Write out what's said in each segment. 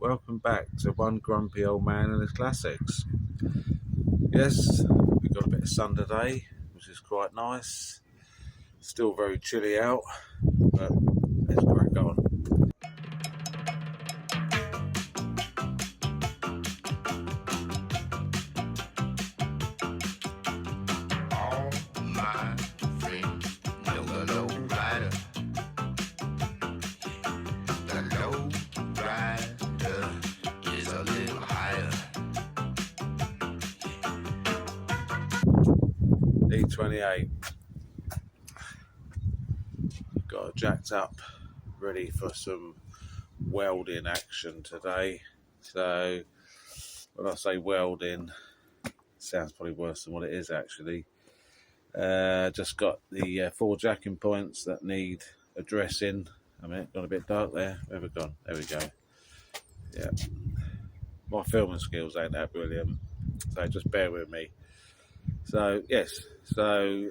Welcome back to One Grumpy Old Man and His Classics. Yes, we've got a bit of sun today, which is quite nice. Still very chilly out, but let's crack on. All my friends know the low rider. The low rider is a little higher. E28. Got it jacked up, ready for some welding action today. So, when I say welding, it sounds probably worse than what it is actually. Just got the 4 jacking points that need addressing. I mean, it got a bit dark there. Where have we gone? There we go. Yeah. My filming skills ain't that brilliant, so just bear with me. So, yes. So,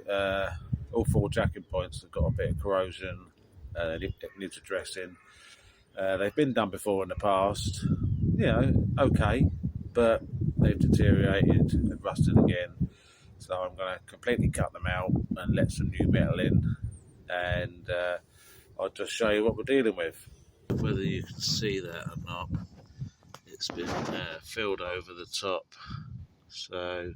all 4 jacking points have got a bit of corrosion. It needs addressing. They've been done before in the past. Okay. But they've deteriorated and rusted again. So I'm going to completely cut them out and let some new metal in, and I'll just show you what we're dealing with. Whether you can see that or not, it's been filled over the top, so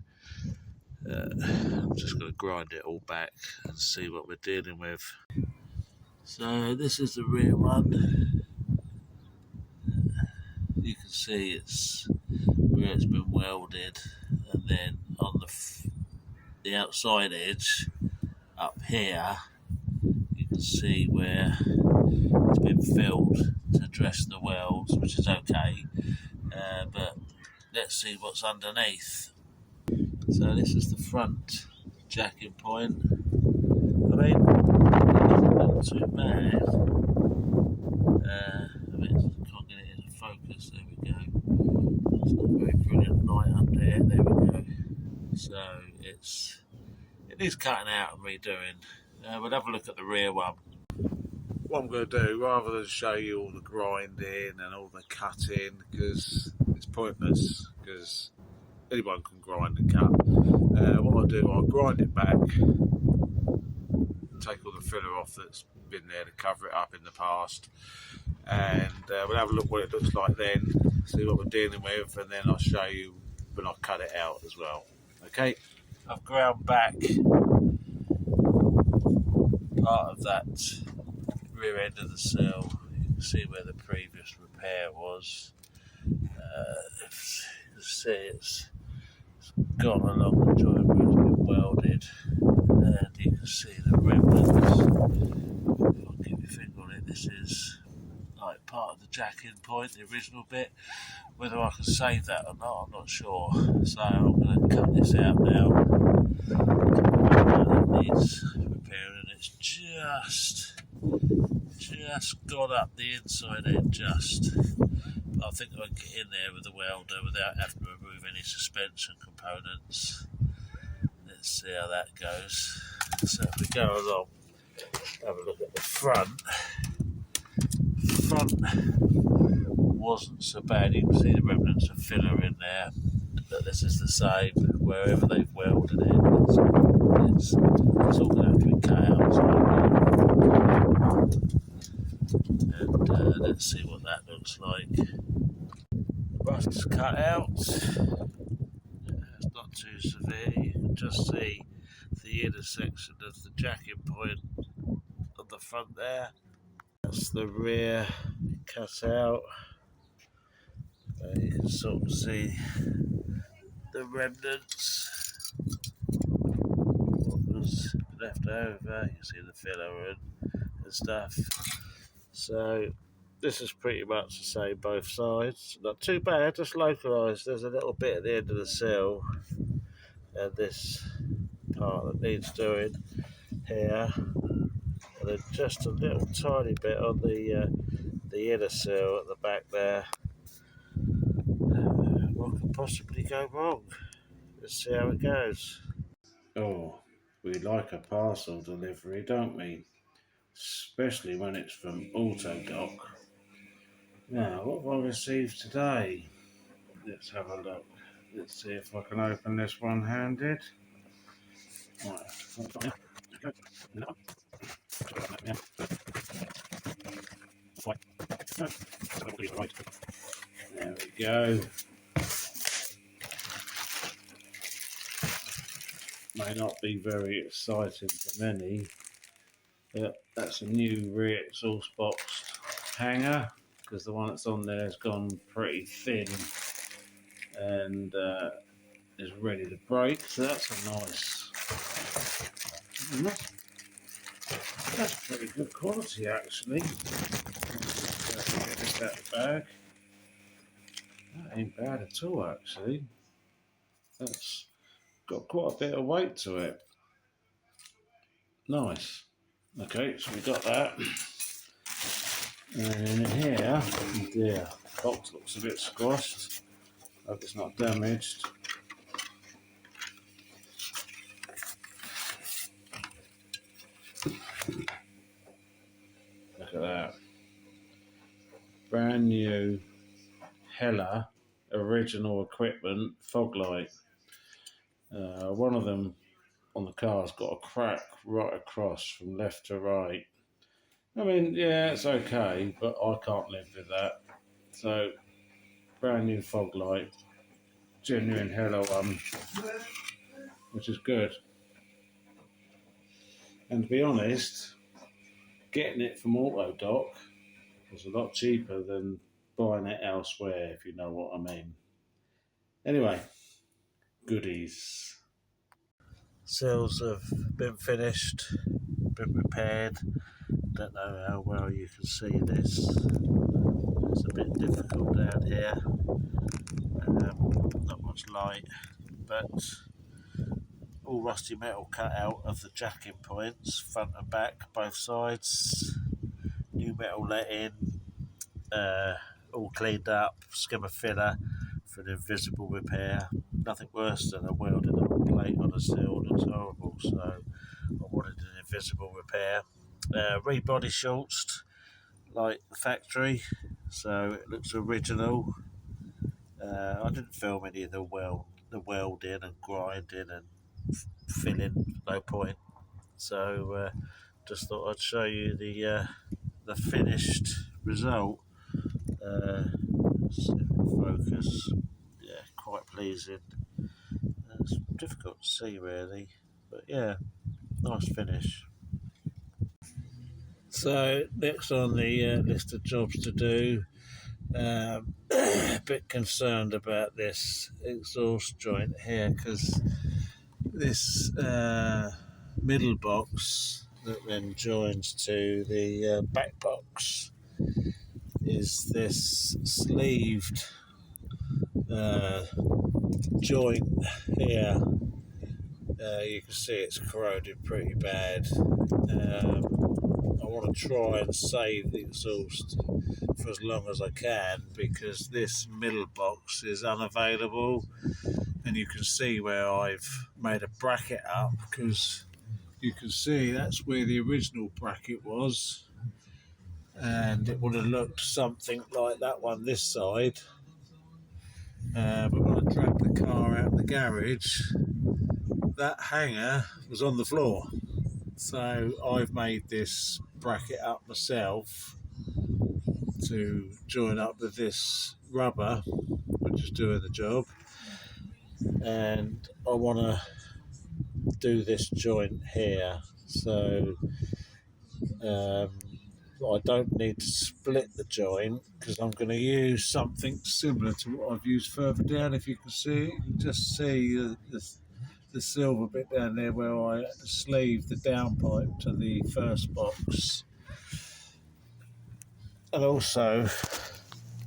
I'm just going to grind it all back and see what we're dealing with. So this is the rear one. You can see it's where it's been welded, and then on the outside edge up here you can see where it's been filled to dress the welds, which is okay, but let's see what's underneath. So this is the front jacking point. I mean, it doesn't look too bad. Can't get it into focus. There we go. It's not very brilliant light up there. There we go. So it needs cutting out and redoing. We'll have a look at the rear one. What I'm going to do, rather than show you all the grinding and all the cutting, because it's pointless, because anyone can grind and cut. What I'll do, I'll grind it back, take all the filler off that's been there to cover it up in the past, and we'll have a look what it looks like then, see what we're dealing with, and then I'll show you when I cut it out as well. Okay, I've ground back part of that rear end of the sill. You can see where the previous repair was. You can see it's gone along the joint where it's been welded, and you can see the remnants. If I keep my finger on it, this is like part of the jacking point, the original bit. Whether I can save that or not, I'm not sure. So I'm going to cut this out now. That needs repairing. It's just got up the inside end just. But I think I can get in there with the welder without having to remove any suspension components. Let's see how that goes. So if we go along, have a look at the front. Front wasn't so bad. You can see the remnants of filler in there, but this is the same wherever they've welded it. It's all going to have to be cut out. And let's see what that looks like. Rust's cut out. It's not too severe. You can just see the intersection of the jacking point on the front there. That's the rear cut out. You can sort of see the remnants. What was left over. You can see the filler and stuff. So this is pretty much the same both sides. Not too bad, just localised. There's a little bit at the end of the sill, and this part that needs doing here, and then just a little tiny bit on the inner sill at the back there. What could possibly go wrong? Let's see how it goes. Oh, we like a parcel delivery, don't we? Especially when it's from Autodoc. Now, what have I received today? Let's have a look. Let's see if I can open this one-handed. Right. There we go. May not be very exciting for many, but that's a new rear exhaust box hanger, because the one that's on there has gone pretty thin and is ready to break, so that's a nice, and that's pretty good quality actually. Get this out of the bag. That ain't bad at all actually. That's got quite a bit of weight to it. Nice. Okay, so we got that. And in here, oh dear, box looks a bit squashed. Hope it's not damaged. Look at that. Brand new Hella original equipment fog light. One of them on the car's got a crack right across from left to right. I mean, yeah, it's okay, but I can't live with that. So, brand new fog light, genuine Hella one, which is good. And to be honest, getting it from Autodoc was a lot cheaper than buying it elsewhere, if you know what I mean. Anyway, goodies. Seals have been finished, been repaired. Don't know how well you can see this. It's a bit difficult down here. Not much light, but all rusty metal cut out of the jacking points, front and back, both sides. New metal let in, all cleaned up, skimmer filler for an invisible repair. Nothing worse than a welded on plate on a seal, looks horrible, so I wanted an invisible repair. Rebody shorts like the factory, so it looks original. I didn't film any of the welding and grinding and filling, no point. So just thought I'd show you the finished result. See if it'll focus. Yeah, quite pleasing. It's difficult to see really, but yeah, nice finish. So next on the list of jobs to do, a bit concerned about this exhaust joint here, because this middle box that then joins to the back box is this sleeved joint here. You can see it's corroded pretty bad. I want to try and save the exhaust for as long as I can, because this middle box is unavailable, and you can see where I've made a bracket up, because you can see that's where the original bracket was, and it would have looked something like that one this side. But when I dragged the car out of the garage, that hanger was on the floor. So I've made this bracket up myself to join up with this rubber, which is doing the job. And I want to do this joint here. So I don't need to split the joint, because I'm going to use something similar to what I've used further down. If you can see, you can just see the silver bit down there where I sleeved the downpipe to the first box. And also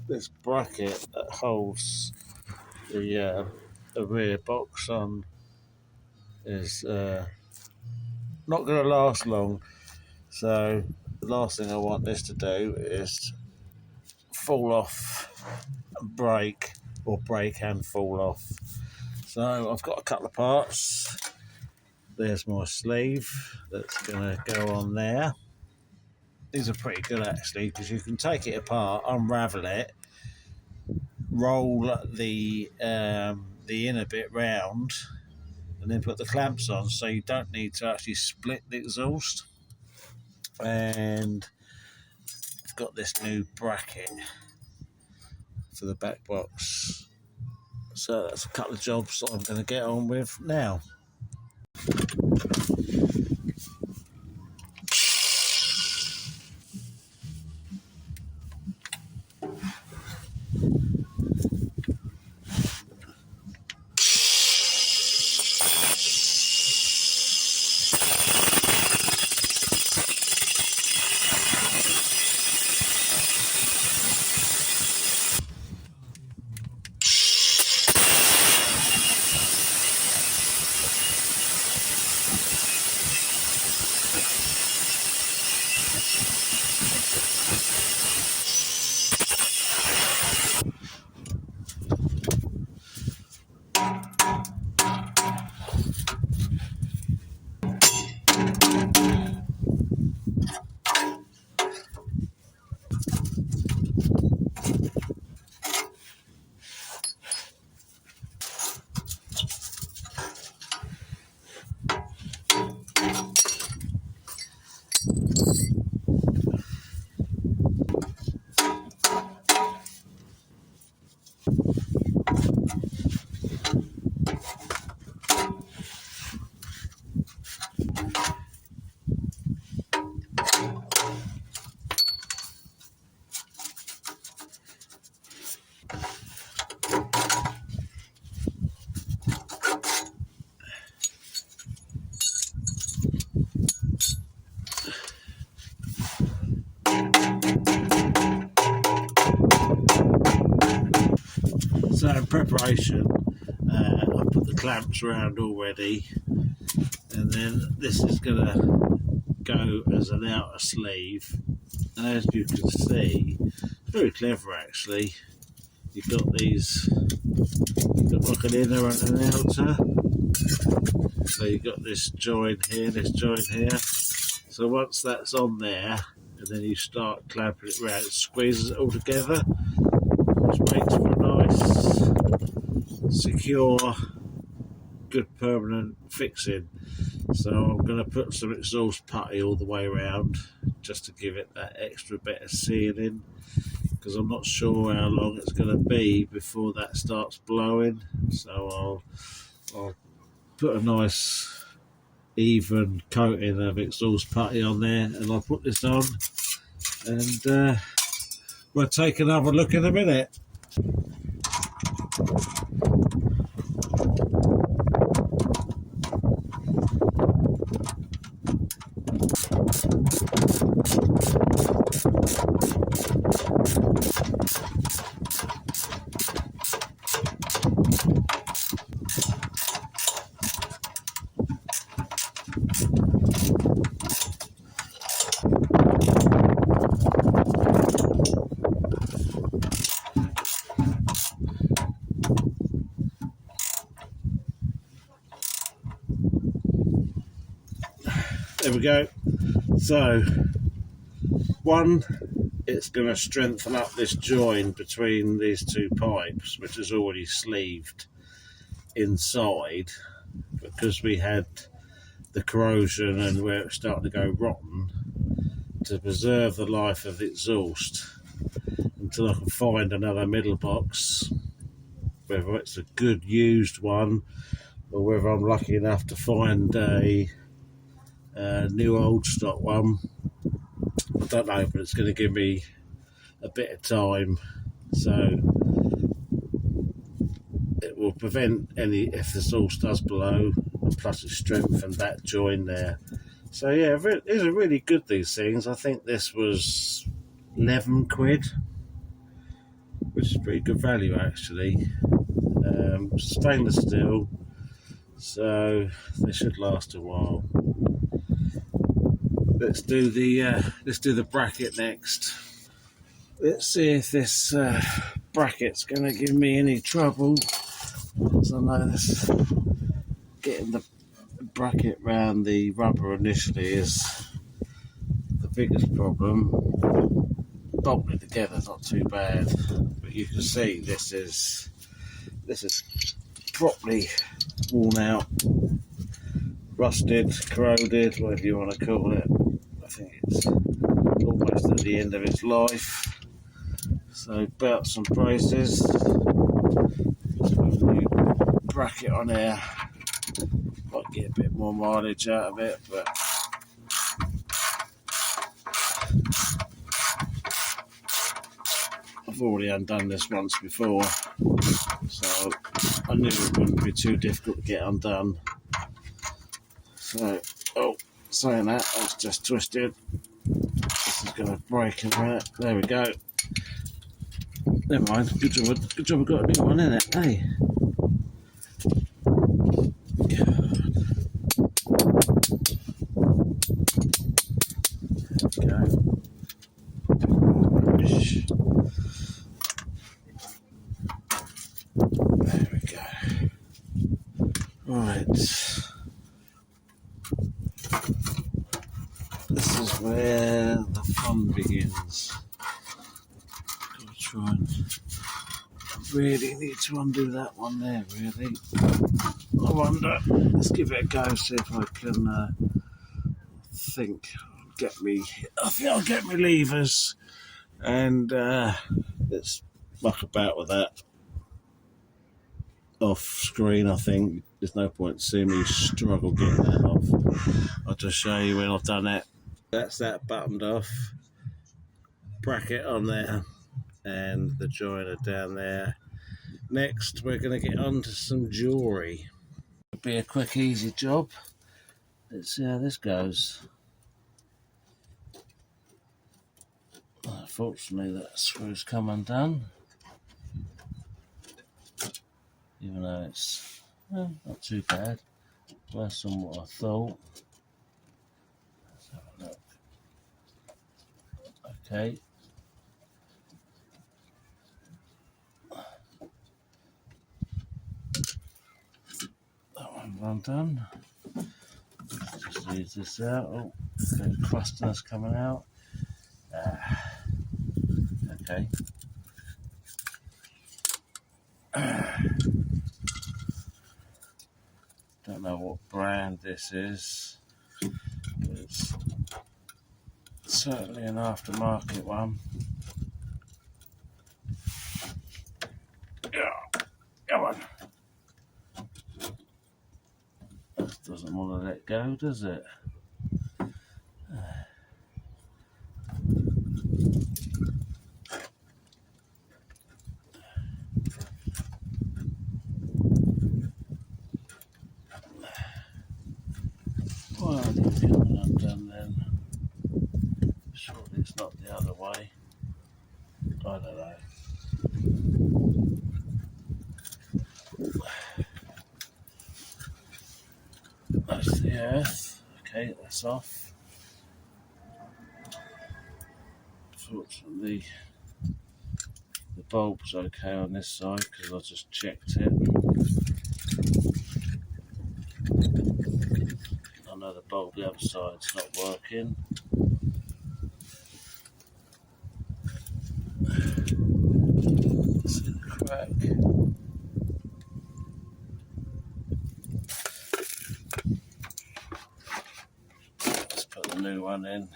this bracket that holds the rear box on is not going to last long. So the last thing I want this to do is fall off and break, or break and fall off. So I've got a couple of parts. There's my sleeve that's going to go on there. these are pretty good actually, because you can take it apart, unravel it, roll the inner bit round, and then put the clamps on, so you don't need to actually split the exhaust. And I've got this new bracket for the back box, so that's a couple of jobs that I'm going to get on with now. So in preparation, I've put the clamps around already, and then this is going to go as an outer sleeve. And as you can see, it's very clever actually. You've got these, you've got like an inner and an outer. So you've got this join here, this join here. So once that's on there, and then you start clamping it around, it squeezes it all together, which makes for a nice, secure, good permanent fixing. So I'm going to put some exhaust putty all the way around, just to give it that extra bit of sealing, because I'm not sure how long it's going to be before that starts blowing. So I'll put a nice even coating of exhaust putty on there, and I'll put this on, and we'll take another look in a minute. There we go. So, one, it's going to strengthen up this join between these two pipes, which is already sleeved inside, because we had the corrosion and where it's starting to go rotten, to preserve the life of the exhaust until I can find another middle box, whether it's a good used one or whether I'm lucky enough to find a new old stock one. I don't know, but it's going to give me a bit of time, so it will prevent any, if the exhaust does blow, and plus it strengthened that join there. So yeah, these are really good, these things. I think this was 11 quid, which is pretty good value actually. Stainless steel, so they should last a while. Let's do the bracket next. Let's see if this bracket's going to give me any trouble. As I know this, getting the bracket round the rubber initially is the biggest problem, bolted together, not too bad, but you can see this is properly worn out, rusted, corroded, whatever you want to call it. I think it's almost at the end of its life. So belts and braces. Just put a new bracket on here. Might get a bit more mileage out of it, but I've already undone this once before, so I knew it wouldn't be too difficult to get undone. So, saying that, that's just twisted. This is going to break in a minute. There we go. Never mind. Good job I got a new one in it, hey? There we go. There we go. Right. This is where the fun begins. Gotta try and really need to undo that one there, really. I wonder, let's give it a go, see if I can I think I'll get me levers and let's muck about with that off screen. I think there's no point seeing me struggle getting that off. I'll just show you when I've done it. That's that buttoned off, bracket on there and the joiner down there. Next we're going to get on to some jewellery. It'll be a quick easy job. Let's see how this goes. Unfortunately that screw's come undone, even though it's not too bad, worse than what I thought. Let's have a look. Okay. That one's undone. Just use this out. Oh, a bit of crustiness coming out. Okay. Don't know what brand this is, but it's certainly an aftermarket one. Yeah, come on. This doesn't want to let go, does it? Well, I need the other one done then. Surely it's not the other way. I don't know. That's the earth. Okay, that's off. Fortunately, the bulb's okay on this side because I just checked it. I know the bulb the other side's not working. See the crack. Let's put the new one in.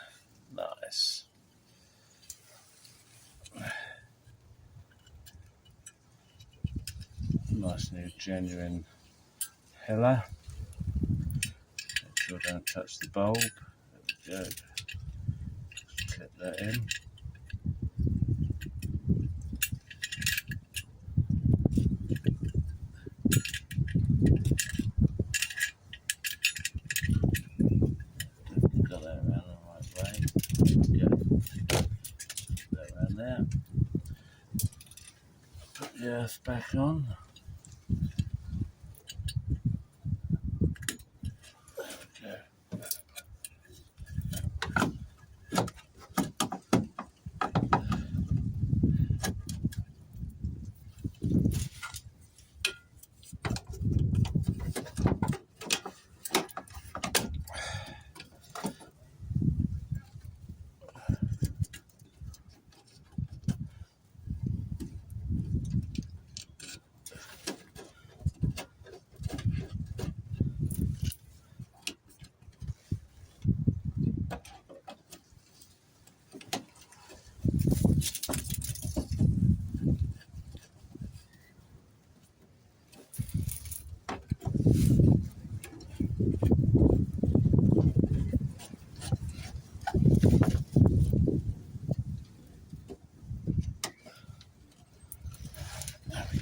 Nice. Nice new genuine Hella. Make sure I don't touch the bulb. There we go. Clip that in. Got that around the right way. Go. Put that around there. Put the earth back on.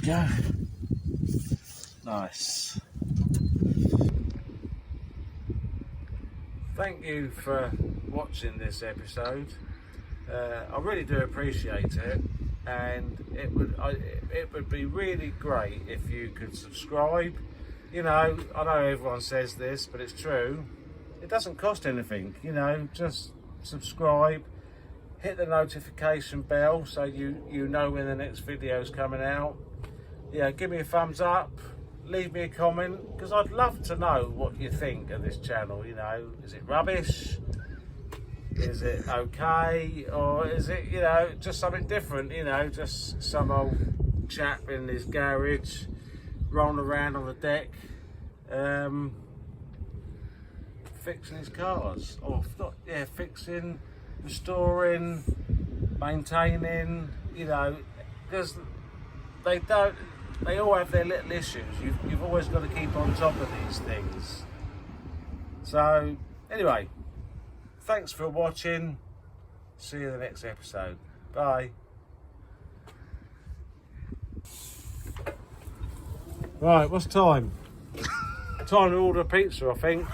go. Nice. Thank you for watching this episode. I really do appreciate it, and it would be really great if you could subscribe. You know, I know everyone says this, but it's true. It doesn't cost anything, you know, just subscribe, hit the notification bell so you know when the next video is coming out. Yeah, give me a thumbs up, leave me a comment, because I'd love to know what you think of this channel. You know, is it rubbish? Is it okay? Or is it, you know, just something different, you know, just some old chap in his garage rolling around on the deck fixing his cars, or not, yeah, fixing, restoring, maintaining, you know, because they all have their little issues. You've always got to keep on top of these things. So anyway, thanks for watching. See you in the next episode. Bye. Right, what's time? Time to order a pizza, I think.